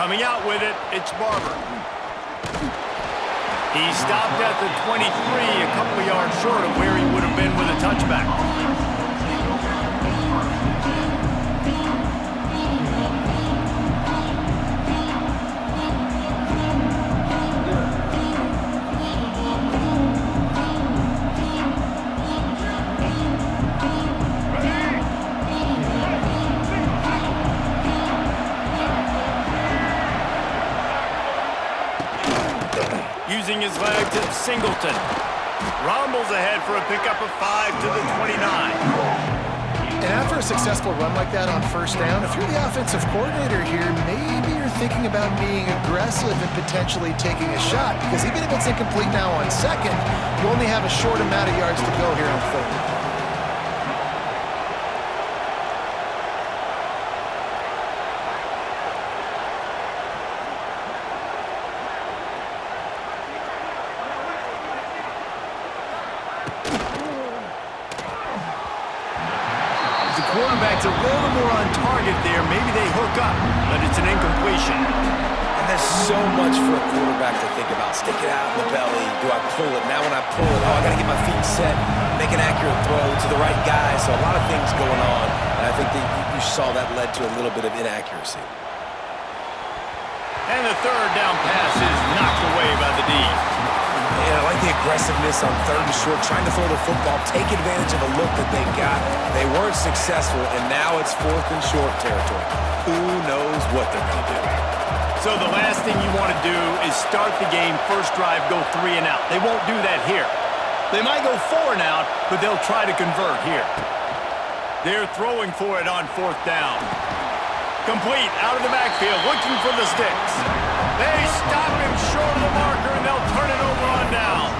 Coming out with it, it's Barber. He stopped at the 23, a couple of yards short of where he would have been with a touchback. Using his leg to Singleton. Rumbles ahead for a pickup of 5 to the 29. And after a successful run like that on first down, if you're the offensive coordinator here, maybe you're thinking about being aggressive and potentially taking a shot, because even if it's incomplete now on second, you only have a short amount of yards to go here on third. Quarterback's a little more on target there. Maybe they hook up, but it's an incompletion. And there's so much for a quarterback to think about. Stick it out in the belly. Do I pull it? Now when I pull it, I got to get my feet set, make an accurate throw to the right guy. So a lot of things going on, and I think that you saw that led to a little bit of inaccuracy. And the third down pass is knocked away by the D. And I like the aggressiveness on third and short, trying to throw the football, take advantage of a look that they got. They weren't successful, and now it's fourth and short territory. Who knows what they're going to do? So the last thing you want to do is start the game, first drive, go 3 and out. They won't do that here. They might go 4 and out, but they'll try to convert here. They're throwing for it on fourth down. Complete, out of the backfield, looking for the sticks. They stop him short of the marker, and they'll turn it over on down.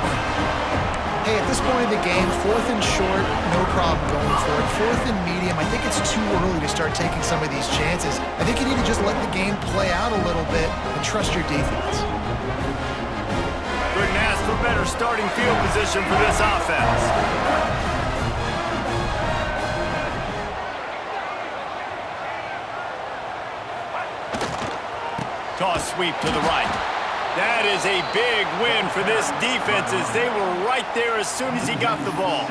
Hey, at this point in the game, fourth and short, no problem going for it. Fourth and medium, I think it's too early to start taking some of these chances. I think you need to just let the game play out a little bit and trust your defense. Couldn't ask for better starting field position for this offense. Toss sweep to the right. That is a big win for this defense as they were right there as soon as he got the ball.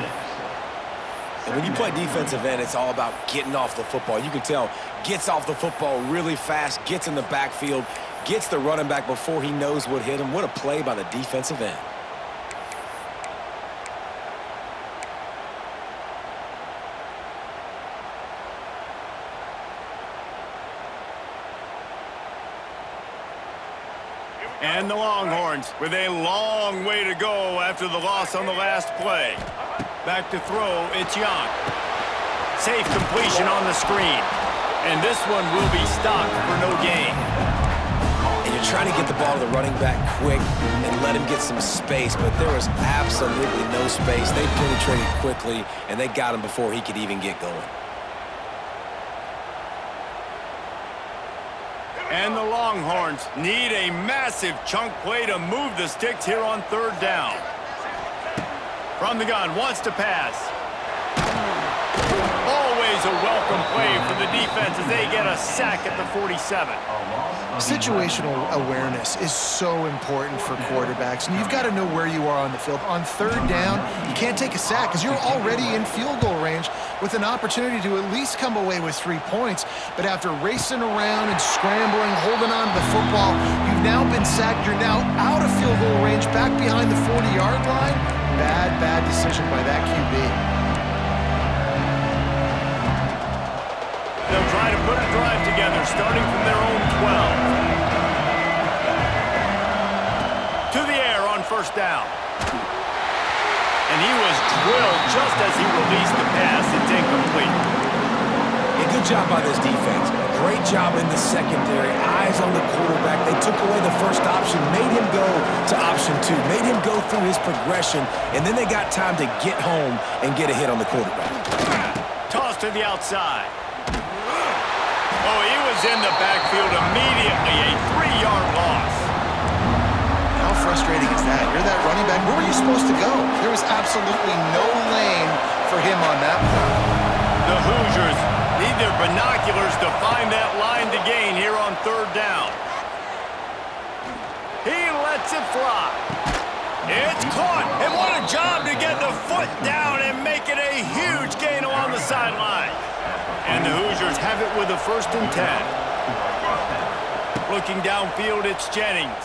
And when you play defensive end, it's all about getting off the football. You can tell, gets off the football really fast, gets in the backfield, gets the running back before he knows what hit him. What a play by the defensive end. And the Longhorns with a long way to go after the loss on the last play. Back to throw, it's Young. Safe completion on the screen. And this one will be stopped for no gain. And you're trying to get the ball to the running back quick and let him get some space, but there was absolutely no space. They penetrated quickly, and they got him before he could even get going. And the Longhorns need a massive chunk play to move the sticks here on third down. From the gun, wants to pass. Always a welcome play for the defense as they get a sack at the 47. Situational awareness is so important for quarterbacks, and you've got to know where you are on the field. On third down, you can't take a sack because you're already in field goal range with an opportunity to at least come away with 3 points. But after racing around and scrambling, holding on to the football, you've now been sacked. You're now out of field goal range, back behind the 40-yard line. Bad decision by that QB. They'll try to put a drive together, starting from their own 12. To the air on first down. And he was drilled just as he released the pass. It's incomplete. A good job by this defense. Great job in the secondary. Eyes on the quarterback. They took away the first option, made him go to option 2, made him go through his progression, and then they got time to get home and get a hit on the quarterback. Toss to the outside. Oh, he was in the backfield immediately. A 3-yard loss. How frustrating is that? You're that running back. Where were you supposed to go? There was absolutely no lane for him on that one. The Hoosiers need their binoculars to find that line to gain here on third down. He lets it fly. It's caught, and what a job to get the foot down and make it a huge gain along the sideline. And the Hoosiers have it with a 1st and 10. Looking downfield, it's Jennings.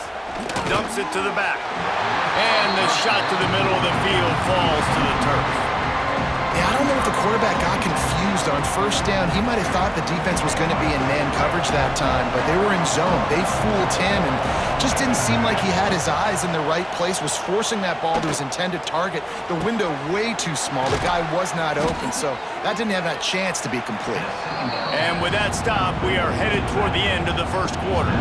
Dumps it to the back. And the shot to the middle of the field falls to the turf. Yeah, I don't know if the quarterback got confused on 1st down. He might have thought the defense was going to be in man coverage that time, but they were in zone. They fooled him and just didn't seem like he had his eyes in the right place, was forcing that ball to his intended target. The window way too small. The guy was not open, so that didn't have that chance to be complete. And with that stop, we are headed toward the end of the 1st quarter.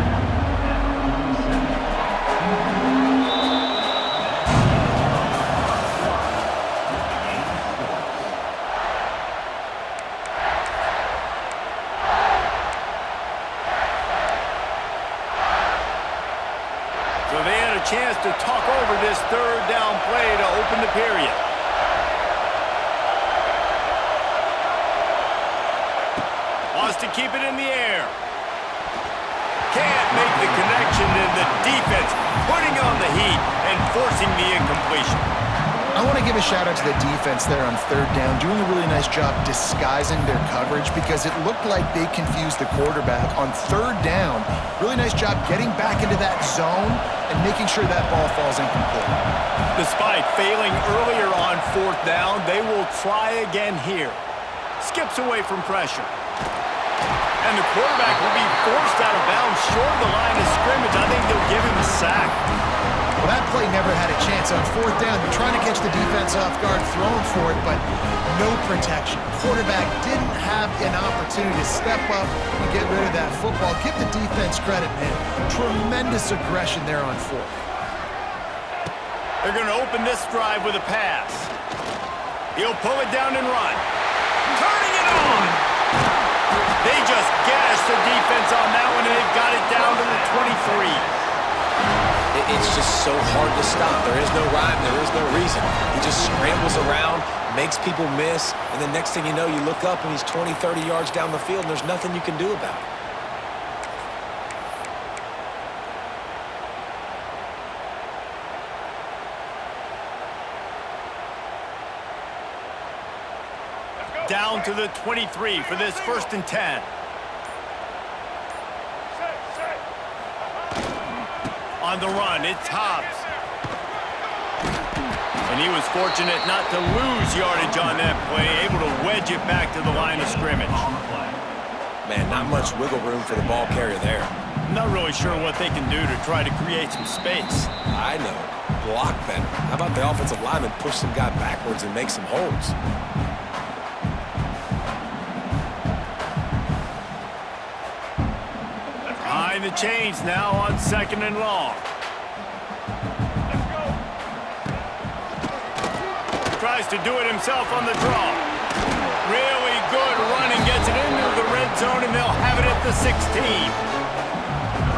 So they had a chance to talk over this 3rd down play to open the period. Wants to keep it in the air. Can't make the connection, and the defense putting on the heat and forcing the incompletion. I want to give a shout out to the defense there on 3rd down, doing a really nice job disguising their coverage because it looked like they confused the quarterback on 3rd down. Really nice job getting back into that zone and making sure that ball falls incomplete. Despite failing earlier on 4th down, they will try again here. Skips away from pressure. And the quarterback will be forced out of bounds short of the line of scrimmage. I think they'll give him a sack. Well, that play never had a chance on 4th down. They're trying to catch the defense off guard, throwing for it, but no protection. Quarterback didn't have an opportunity to step up and get rid of that football. Give the defense credit, man. Tremendous aggression there on 4th. They're going to open this drive with a pass. He'll pull it down and run. Turning it on! They just gashed the defense on that one, and they've got it down to the 23. It's just so hard to stop. There is no rhyme. There is no reason. He just scrambles around, makes people miss, and the next thing you know, you look up and he's 20, 30 yards down the field, and there's nothing you can do about it. Down to the 23 for this 1st and 10. On the run, it's Hobbs. And he was fortunate not to lose yardage on that play, able to wedge it back to the line of scrimmage. Man, not much wiggle room for the ball carrier there. I'm not really sure what they can do to try to create some space. I know. Block better. How about the offensive lineman push some guy backwards and make some holds? Behind the chains now on 2nd and long. Tries to do it himself on the draw. Really good running, gets it into the red zone, and they'll have it at the 16.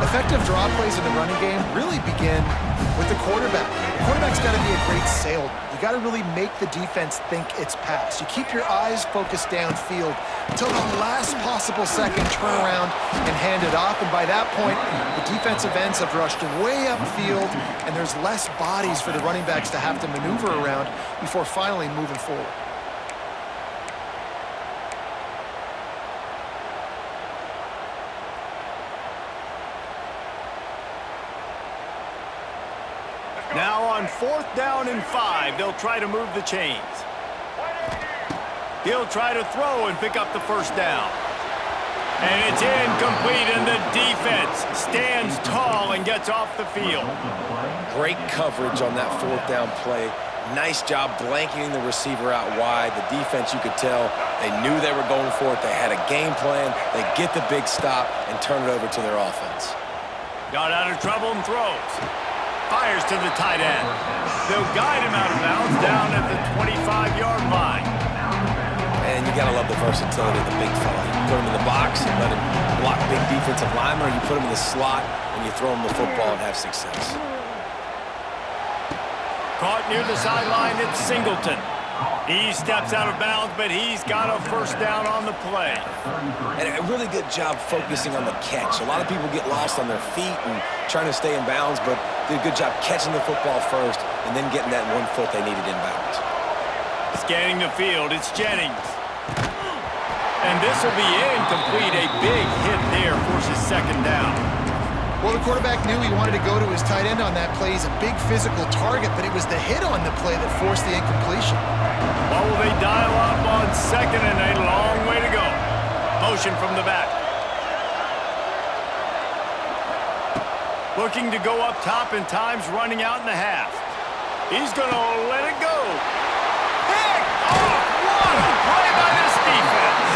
Effective draw plays in the running game really begin with the quarterback. The quarterback's got to be a great salesman. You got to really make the defense think it's pass. You keep your eyes focused downfield until the last possible second, turn around and hand it off. And by that point, the defensive ends have rushed way upfield, and there's less bodies for the running backs to have to maneuver around before finally moving forward. Now on 4th down and 5, they'll try to move the chains. He'll try to throw and pick up the 1st down. And it's incomplete, and the defense stands tall and gets off the field. Great coverage on that 4th down play. Nice job blanketing the receiver out wide. The defense, you could tell, they knew they were going for it. They had a game plan. They get the big stop and turn it over to their offense. Got out of trouble and throws. Fires to the tight end. They'll guide him out of bounds down at the 25-yard line. And you got to love the versatility of the big fella. You put him in the box and let him block big defensive linemen, or you put him in the slot and you throw him the football and have success. Caught near the sideline, it's Singleton. He steps out of bounds, but he's got a first down on the play. And a really good job focusing on the catch. A lot of people get lost on their feet and trying to stay in bounds, but did a good job catching the football first and then getting that 1 foot they needed in bounds. Scanning the field, it's Jennings. And this will be incomplete. A big hit there forces second down. Well, the quarterback knew he wanted to go to his tight end on that play. He's a big physical target, but it was the hit on the play that forced the incompletion. Well, will they dial up on second and a long way to go? Motion from the back. Looking to go up top, and time's running out in the half. He's going to let it go. Picked off! What a play by this defense!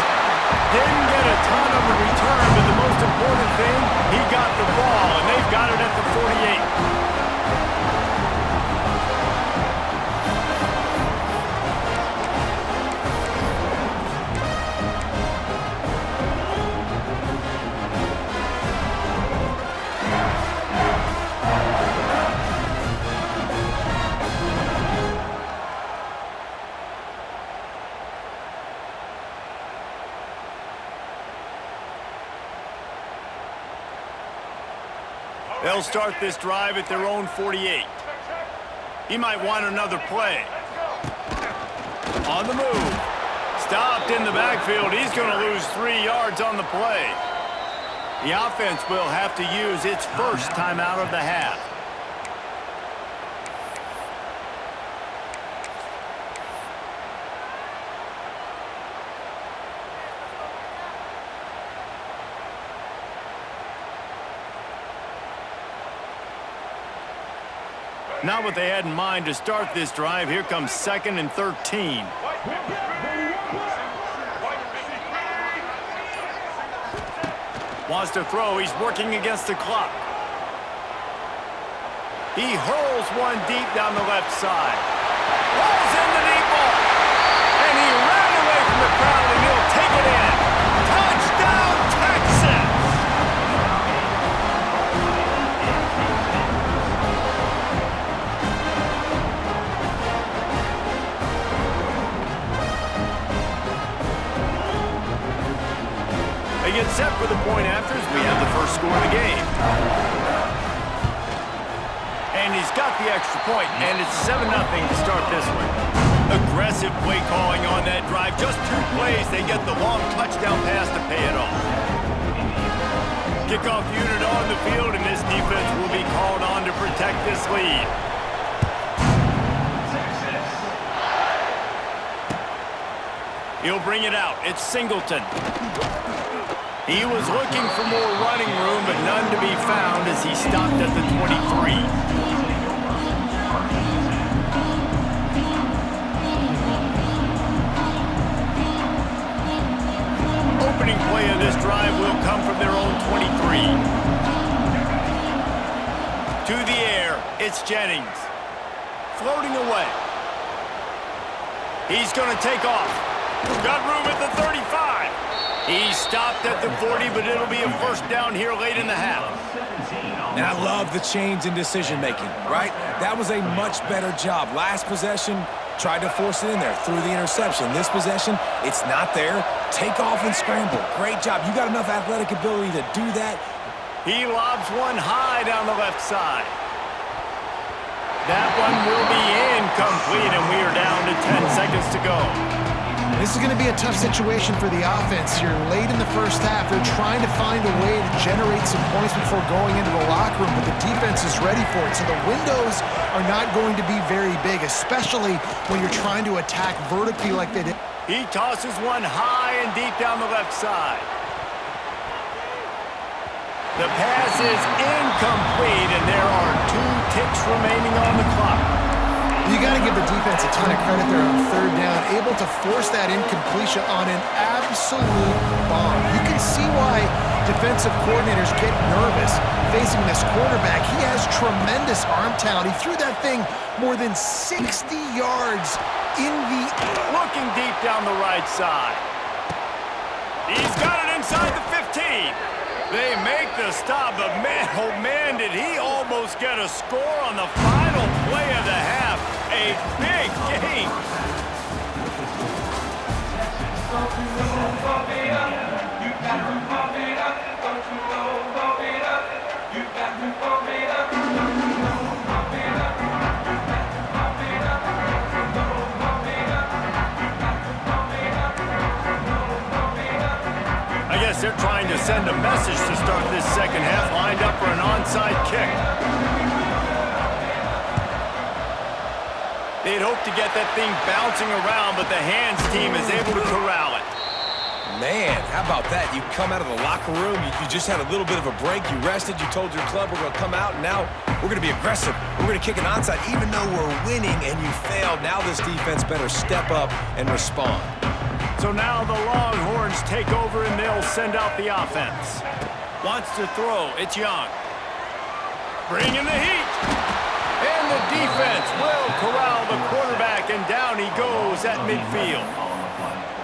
Didn't get a ton of the return, but the most important thing, he got the ball, and they've got it at the 48. They'll start this drive at their own 48. He might want another play. On the move. Stopped in the backfield. He's going to lose 3 yards on the play. The offense will have to use its first timeout of the half. Not what they had in mind to start this drive. Here comes 2nd and 13. Wants to throw. He's working against the clock. He hurls one deep down the left side. Rolls in the deep ball. And he ran away from the crowd, and he'll take it in. Touchdown, Texas! They get set for the point after as we have the first score of the game. And he's got the extra point, and it's 7-0 to start this one. Aggressive play calling on that drive. Just 2 plays, they get the long touchdown pass to pay it off. Kickoff unit on the field, and this defense will be called on to protect this lead. He'll bring it out. It's Singleton. He was looking for more running room, but none to be found as he stopped at the 23. Opening play of this drive will come from their own 23. To the air, it's Jennings. Floating away. He's going to take off. Got room at the 35. He stopped at the 40, but it'll be a first down here late in the half. And I love the change in decision-making, right? That was a much better job. Last possession, tried to force it in there, threw the interception. This possession, it's not there. Take off and scramble. Great job. You got enough athletic ability to do that. He lobs one high down the left side. That one will be incomplete, and we are down to 10 seconds to go. This is going to be a tough situation for the offense here. Late in the first half, they're trying to find a way to generate some points before going into the locker room, but the defense is ready for it. So the windows are not going to be very big, especially when you're trying to attack vertically like they did. He tosses one high and deep down the left side. The pass is incomplete, and there are 2 ticks remaining on the clock. You got to give the defense a ton of credit there on third down, able to force that incompletion on an absolute bomb. You can see why defensive coordinators get nervous facing this quarterback. He has tremendous arm talent. He threw that thing more than 60 yards in the air. Looking deep down the right side. He's got it inside the 15. They make the stop, but man, oh man, did he almost get a score on the final play of the half. A big game. I guess they're trying to send a message to start this second half, lined up for an onside kick. They'd hoped to get that thing bouncing around, but the hands team is able to corral it. Man, how about that? You come out of the locker room, you just had a little bit of a break, you rested, you told your club we're going to come out, and now we're going to be aggressive. We're going to kick an onside, even though we're winning and you failed. Now this defense better step up and respond. So now the Longhorns take over and they'll send out the offense. Wants to throw, it's Young. Bringing the heat. And the defense will corral the quarterback, and down he goes at midfield.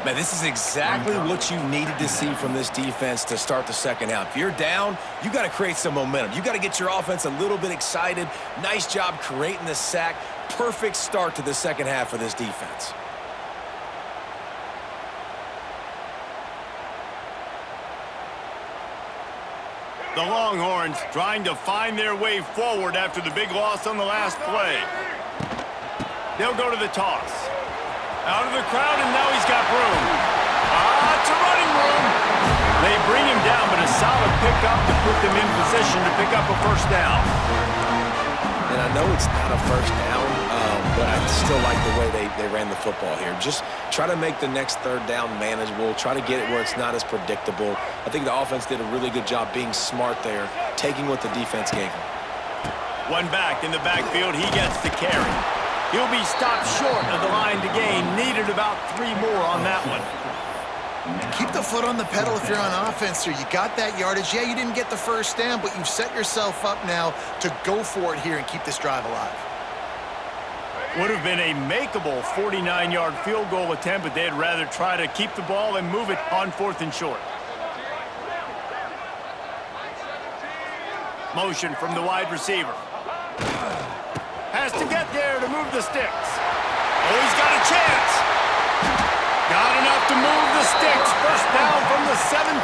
Man, this is exactly what you needed to see from this defense to start the second half. If you're down, you got to create some momentum. You got to get your offense a little bit excited. Nice job creating the sack. Perfect start to the second half for this defense. The Longhorns trying to find their way forward after the big loss on the last play. They'll go to the toss. Out of the crowd, and now he's got room. It's a running room. They bring him down, but a solid pickup to put them in position to pick up a first down. And I know it's not a first down, but I still like the way they ran the football here. Just try to make the next third down manageable. Try to get it where it's not as predictable. I think the offense did a really good job being smart there, taking what the defense gave him. One back in the backfield. He gets the carry. He'll be stopped short of the line to gain. Needed about 3 more on that one. Keep the foot on the pedal if you're on offense here. You got that yardage. Yeah, you didn't get the first down, but you've set yourself up now to go for it here and keep this drive alive. Would have been a makeable 49-yard field goal attempt, but they'd rather try to keep the ball and move it on 4th and short. Motion from the wide receiver. Has to get there to move the sticks. Oh, he's got a chance. Got enough to move the sticks. First down from the 17.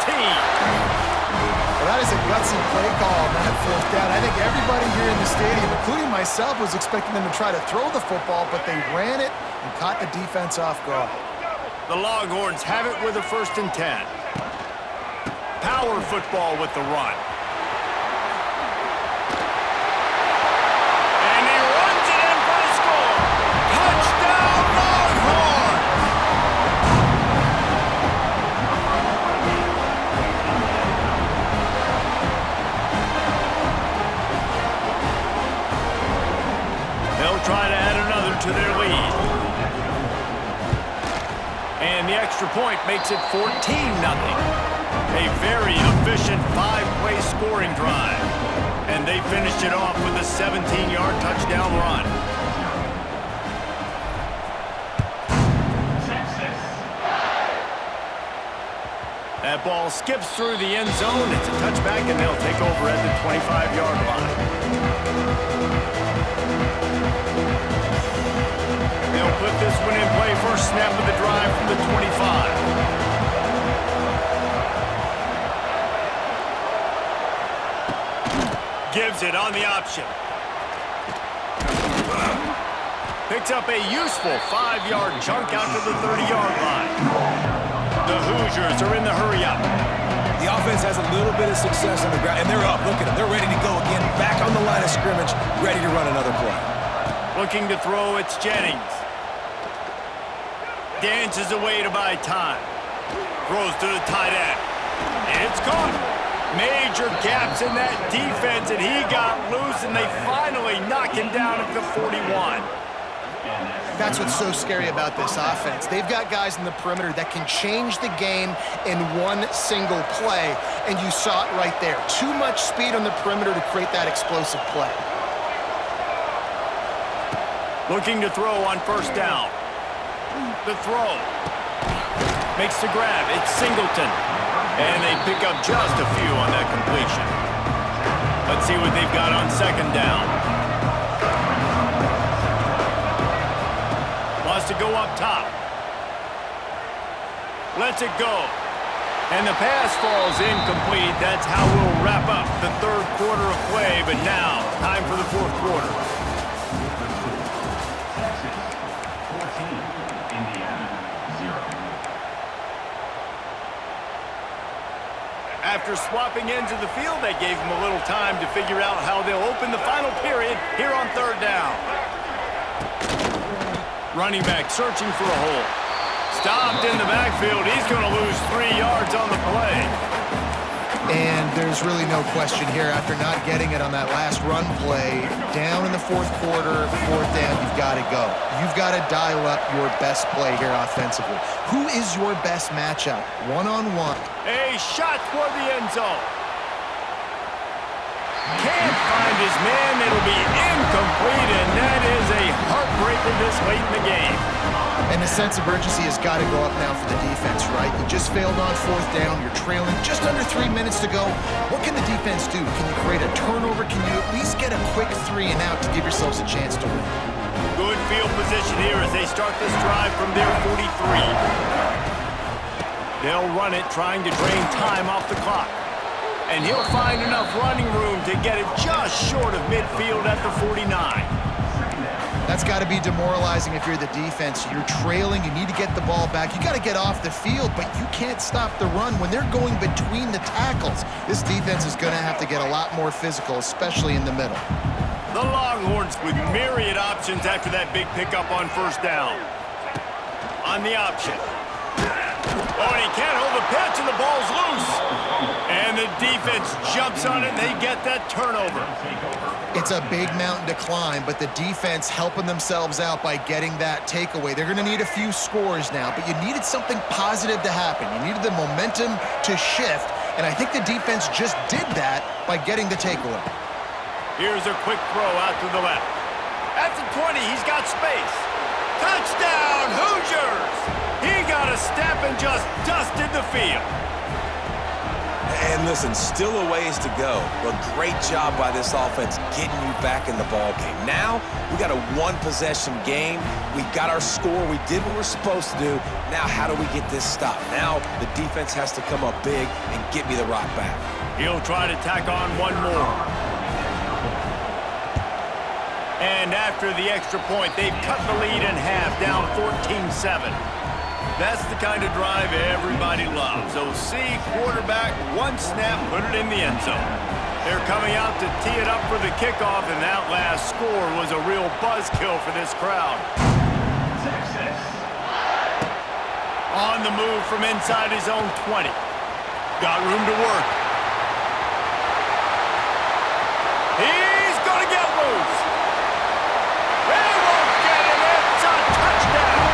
Well, that is a gutsy play call on that 4th down. I think everybody here in the stadium, including myself, was expecting them to try to throw the football, but they ran it and caught the defense off guard. The Longhorns have it with a 1st and 10. Power football with the run. And he runs it in for the score. Touchdown, Longhorns! They'll try to add another to their lead. And the extra point makes it 14-0. A very efficient 5-play scoring drive. And they finished it off with a 17-yard touchdown run. That ball skips through the end zone. It's a touchback, and they'll take over at the 25-yard line. They'll put this one in play. First snap of the drive from the 25. Gives it on the option. Picks up a useful 5-yard chunk out to the 30-yard line. The Hoosiers are in the hurry-up. The offense has a little bit of success on the ground, and they're up. Look at them. They're ready to go again. Back on the line of scrimmage, ready to run another play. Looking to throw, it's Jennings. Dances away to buy time. Throws to the tight end. It's caught. Major gaps in that defense, and he got loose, and they finally knock him down at the 41. That's what's so scary about this offense. They've got guys in the perimeter that can change the game in one single play, and you saw it right there. Too much speed on the perimeter to create that explosive play. Looking to throw on first down. The throw. Makes the grab. It's Singleton. And they pick up just a few on that completion. Let's see what they've got on second down. Wants to go up top. Lets it go. And the pass falls incomplete. That's how we'll wrap up the third quarter of play. But now, time for the fourth quarter. After swapping ends of the field, that gave them a little time to figure out how they'll open the final period here on third down. Running back searching for a hole. Stopped in the backfield. He's going to lose 3 yards on the play. And there's really no question here, after not getting it on that last run play, down in the fourth quarter, fourth down, you've got to go. You've got to dial up your best play here offensively. Who is your best matchup? One-on-one. A shot toward the end zone. Can't find his man. It'll be incomplete, and that is a heartbreaker this late in the game. And the sense of urgency has got to go up now for the defense, right? You just failed on fourth down. You're trailing just under 3 minutes to go. What can the defense do? Can you create a turnover? Can you at least get a quick 3 and out to give yourselves a chance to win? Good field position here as they start this drive from their 43. They'll run it, trying to drain time off the clock. And he'll find enough running room to get it just short of midfield at the 49. That's got to be demoralizing if you're the defense. You're trailing. You need to get the ball back. You got to get off the field, but you can't stop the run. When they're going between the tackles, this defense is going to have to get a lot more physical, especially in the middle. The Longhorns with myriad options after that big pickup on first down. On the option. Oh, and he can't hold the pitch, and the ball's loose. And the defense jumps on it, and they get that turnover. It's a big mountain to climb, but the defense helping themselves out by getting that takeaway. They're going to need a few scores now, but you needed something positive to happen. You needed the momentum to shift, and I think the defense just did that by getting the takeaway. Here's a quick throw out to the left. At the 20, he's got space. Touchdown, Hoosiers! He got a step and just dusted the field. And listen, still a ways to go, but great job by this offense getting you back in the ball game. Now, we got a one-possession game. We got our score. We did what we're supposed to do. Now, how do we get this stopped? Now, the defense has to come up big and get me the rock back. He'll try to tack on one more. And after the extra point, they've cut the lead in half, down 14-7. That's the kind of drive everybody loves. OC, quarterback, one snap, put it in the end zone. They're coming out to tee it up for the kickoff, and that last score was a real buzzkill for this crowd. On the move from inside his own 20. Got room to work. He's going to get loose. They won't get him. It's a touchdown.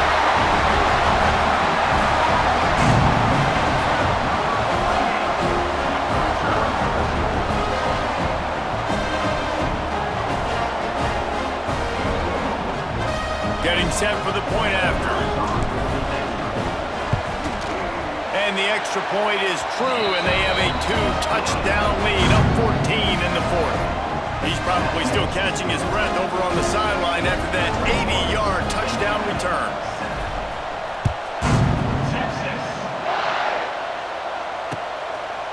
Getting set for the point after. And the extra point is true, and they have a 2-touchdown lead, up 14 in the fourth. He's probably still catching his breath over on the sideline after that 80-yard touchdown return.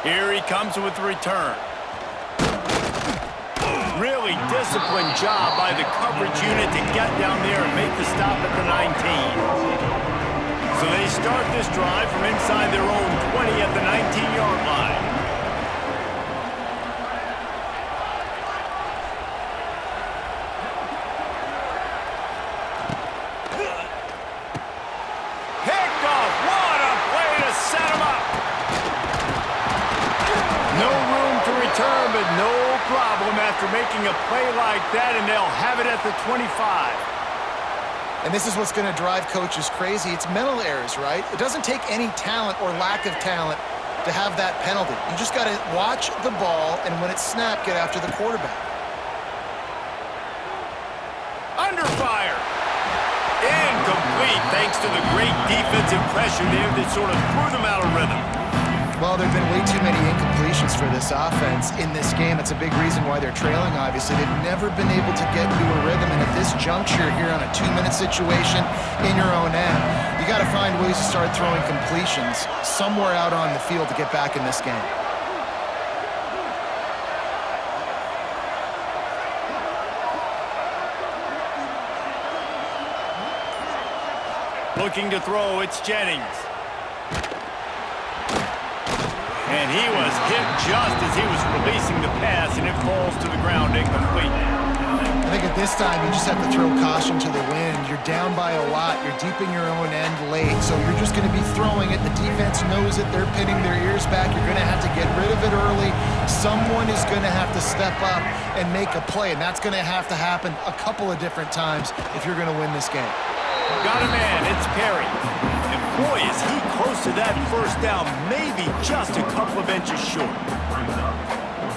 Here he comes with the return. Really disciplined job by the coverage unit to get down there and make the stop at the 19. So they start this drive from inside their own 20 at the 19-yard line. Picked off. What a play to set him up. No room to return, but no problem after making a play like that, and they'll have it at the 25. And this is what's going to drive coaches crazy. It's mental errors, right? It doesn't take any talent or lack of talent to have that penalty. You just got to watch the ball, and when it's snapped, get after the quarterback. Under fire. Incomplete, thanks to the great defensive pressure there that sort of threw them out of rhythm. Well, there have been way too many incompletions for this offense in this game. It's a big reason why they're trailing, obviously. They've never been able to get into a rhythm, and at this juncture here on a 2-minute situation in your own end, You got to find ways to start throwing completions somewhere out on the field to get back in this game. Looking to throw, it's Jennings. And he was hit just as he was releasing the pass, and it falls to the ground incomplete. I think at this time, you just have to throw caution to the wind. You're down by a lot. You're deep in your own end late, so you're just going to be throwing it. The defense knows it. They're pinning their ears back. You're going to have to get rid of it early. Someone is going to have to step up and make a play, and that's going to have to happen a couple of different times if you're going to win this game. Got a man, it's Perry. And boy, is he close to that first down, maybe just a couple of inches short.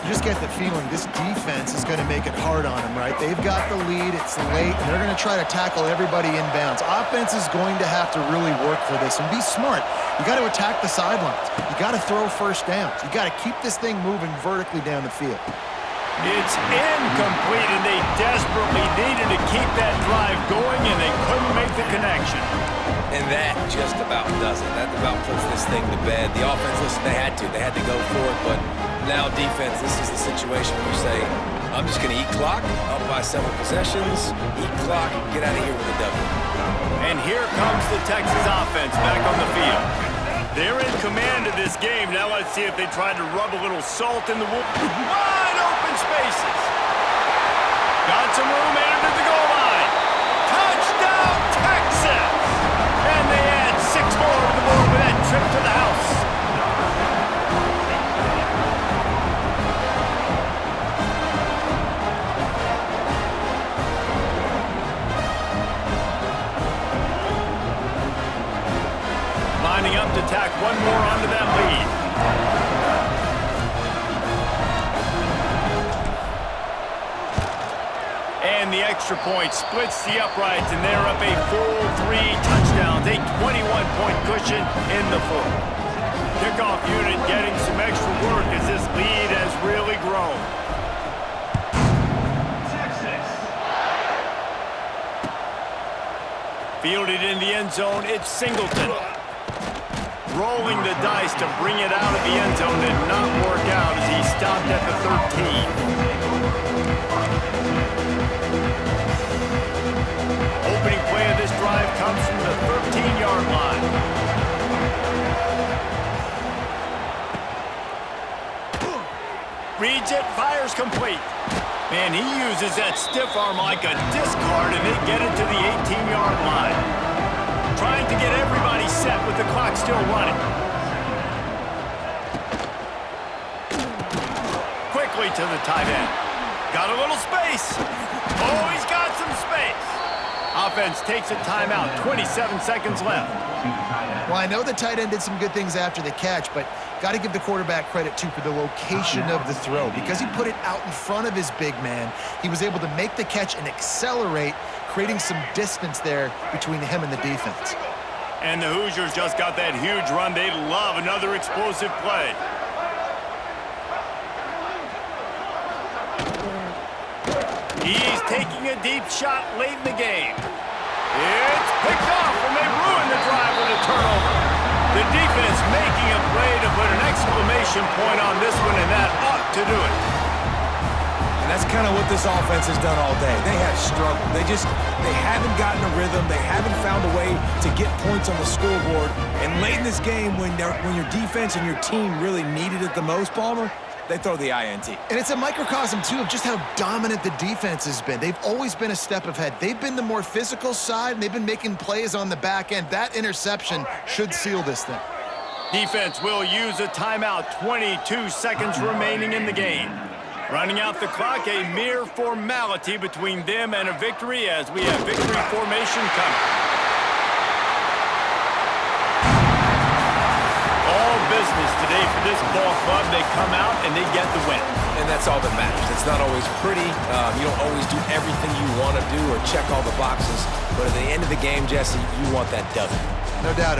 You just get the feeling this defense is going to make it hard on them, right? They've got the lead, it's late, and they're going to try to tackle everybody inbounds. Offense is going to have to really work for this and be smart. You got to attack the sidelines. You got to throw first downs. You got to keep this thing moving vertically down the field. It's incomplete, and they desperately needed to keep that drive going, and they couldn't make the connection. And that just about does it. That about puts this thing to bed. The offense, listen, they had to go for it, but now defense, this is the situation where you say, I'm just going to eat clock, up by several possessions, eat clock, get out of here with a W. And here comes the Texas offense back on the field. They're in command of this game. Now let's see if they try to rub a little salt in the wound. Wide open spaces. Got some room and to the goal line. Touchdown, Texas! And they add 6 more to the board with that trip to the house. Lining up to tack one more onto that lead. And the extra point splits the uprights, and they're up a full 3 touchdowns, a 21-point cushion in the fourth. Kickoff unit getting some extra work as this lead has really grown. Fielded in the end zone, it's Singleton. Rolling the dice to bring it out of the end zone did not work out as he stopped at the 13. Opening play of this drive comes from the 13-yard line. Reads it, fires complete. Man, he uses that stiff arm like a discard, and they get it to the 18-yard line. Trying to get everybody set with the clock still running. Quickly to the tight end. Got a little space. Oh, he's got some space. Offense takes a timeout. 27 seconds left. Well, I know the tight end did some good things after the catch, but got to give the quarterback credit, too, for the location of the throw. Because he put it out in front of his big man, he was able to make the catch and accelerate, creating some distance there between him and the defense. And the Hoosiers just got that huge run. They'd love another explosive play. He's taking a deep shot late in the game. It's picked off, and they ruin the drive with a turnover. The defense making a play to put an exclamation point on this one, and that ought to do it. And that's kind of what this offense has done all day. They have struggled. They haven't gotten a rhythm. They haven't found a way to get points on the scoreboard. And late in this game, when your defense and your team really needed it the most, Palmer, they throw the INT. And it's a microcosm, too, of just how dominant the defense has been. They've always been a step ahead. They've been the more physical side, and they've been making plays on the back end. That interception should seal this thing. Defense will use a timeout. 22 seconds remaining in the game. Running out the clock, a mere formality between them and a victory as we have victory formation coming. All business today for this ball club. They come out and they get the win. And that's all that matters. It's not always pretty. You don't always do everything you want to do or check all the boxes. But at the end of the game, Jesse, you want that W. No doubt.